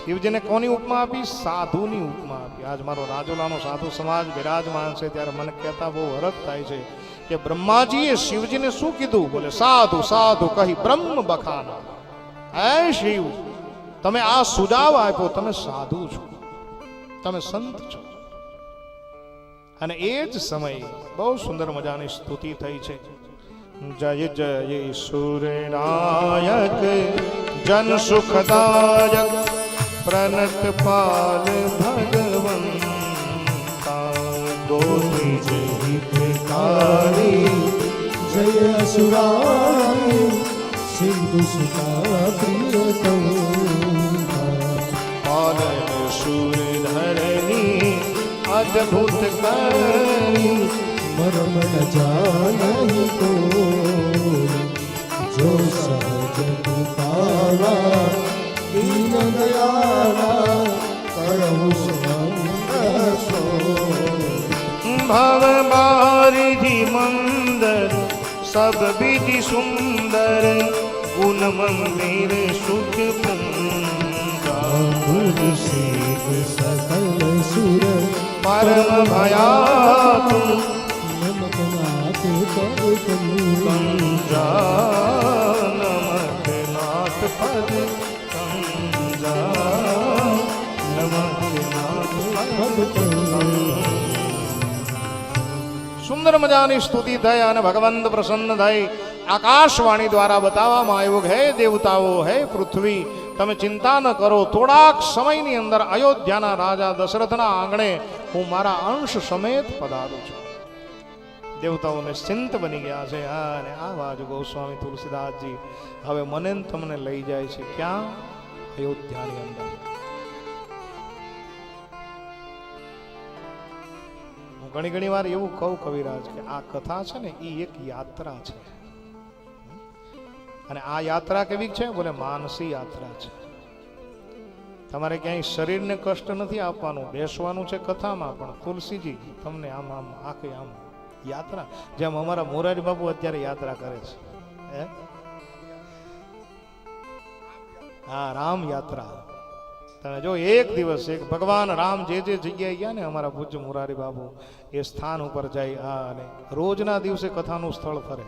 શિવજીને કોની ઉપમા આપી? સાધુની ઉપમા આપી. આજ મારો રાજુલાનો સાધુ સમાજ બિરાજમાન છે ત્યારે મને કહેતા બહુ હરખ થાય છે કે બ્રહ્માજીએ શિવજીને શું કીધું? બોલે સાધુ સાધુ કહી બ્રહ્મ બખાના. હે શિવ, તમે આ સુજાવ આપ્યો, તમે સાધુ છો, તમે સંત છો. અને એ જ સમયે બહુ સુંદર મજાની સ્તુતિ થઈ છે. જય જય સૂર્યનાયક જન સુખદાયક પ્રનત પાલ ભગવંતા ગોપી જય હિતકારી જય અસુરારી સિંધુ સુતા પ્રિયતમા પાલન સૂરધરની અદ્ભુત કરી મરમ ન જાનહી કો જો સહજ પાવા દીન દયાળા કરહુ સમંગસો ભવ બારિધિ મંદર સબ વિધિ સુંદર ગુણ મંદિર સુખ પુંગા ભુજ શીખ સકલ સુર પરમ ભયાતુ નમકનાથ પદ કંજા નમકનાથ પદ કંજા નમકનાથ પદ સુંદર મજાની સ્તુતિ થઈ અને ભગવંત પ્રસન્ન થઈ. આકાશવાણી દ્વારા બતાવવામાં આવ્યું કે હે દેવતાઓ, હે પૃથ્વી, તમે ચિંતા ન કરો, થોડાક સમયની અંદર અયોધ્યાના રાજા દશરથના આંગણે હું મારા અંશ સમેત પધારું છું. દેવતાઓ નિશ્ચિંત બની ગયા છે. અને આ બાજુ ગોસ્વામી તુલસીદાસજી હવે મને તમને લઈ જાય છે. ક્યાં? અયોધ્યાની અંદર. હું ઘણી વાર એવું કહું કવિરાજ કે આ કથા છે ને એ એક યાત્રા છે. અને આ યાત્રા કેવી છે? બોલે માનસી યાત્રા છે. તમારે ક્યાંય શરીરને કષ્ટ નથી આપવાનું, બેસવાનું છે કથામાં, પણ તુલસીજી તમને આમ આમ આખી આમ યાત્રા, જેમ અમારા મોરારી બાપુ અત્યારે યાત્રા કરે છે. હા, રામ યાત્રા. તમે જો એક દિવસ એક ભગવાન રામ જે જગ્યાએ ગયા ને અમારા પૂજ્ય મોરારી બાપુ, એ સ્થાન ઉપર જાય અને રોજના દિવસે કથાનું સ્થળ ફરે.